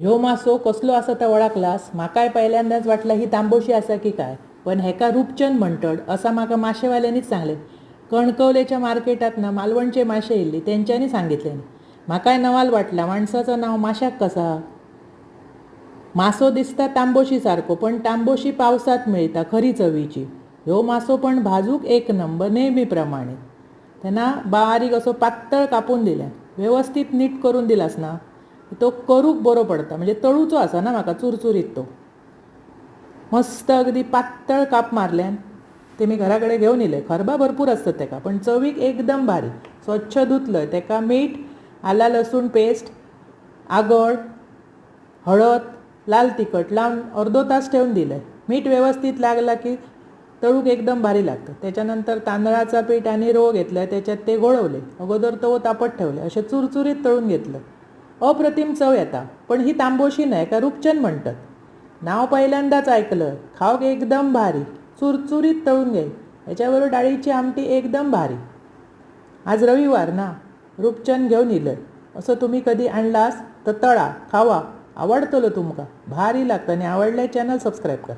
ह्यो मासो कसलो आसा तो वळखलास? म्हाकाय पहिल्यांदाच वाटला ही तांबोशी आसा की काय, पण हेका रूपचंद म्हणटत असा म्हाका माशेवाल्यांनीच सांगले. कणकवलेच्या मार्केटात ना मालवणचे माशे येयल्ली तेंच्यांनी सांगितले. म्हाकाय नवाल वाटला, माणसाचं नाव माशाक कसा? मासो दिसता तांबोशी सारको, पण तांबोशी पावसात मिळता खरी चवीची. ह्यो मासो पण भाजूक एक नंबर नेहमी प्रमाणे. त्यांना बारीक असो पातळ कापून दिल्या, व्यवस्थित नीट करून दिलास ना तो करूक बरो पडता. म्हणजे तळूचो आसा ना म्हाका चुरचुरीत तो. मस्त अगदी पातळ काप मारल्यान ते मी घराकडे घेऊन येले. खरबा भरपूर असतात तेका, पण चवीक एकदम भारी. स्वच्छ धुतलंय, तेका मीठ, आला लसूण पेस्ट, आगळ, हळद, लाल तिखट लावून अर्धो तास ठेवून दिलं. मीठ व्यवस्थित लागला की तळूक एकदम भारी लागतं. त्याच्यानंतर तांदळाचा पीठ आणि रवो घेतला, त्याच्यात ते घोळवले. अगोदर तवो तापत ठेवले, असे चुरचुरीत तळून घेतलं. अप्रतिम चव येता. पण ही तांबोशी नाही का रूपचंद म्हणतात. नाव पहिल्यांदाच ऐकलं. खावक एकदम भारी, चुरचुरीत तळून घे. याच्याबरोबर डाळीची आमटी एकदम भारी. आज रविवार ना, रूपचंद घेऊन येलं. असं तुम्ही कधी आणलास तर तळा, खावा, आवडतलो तुमका. भारी लागतं. आणि आवडल्या चॅनल सबस्क्राईब कर.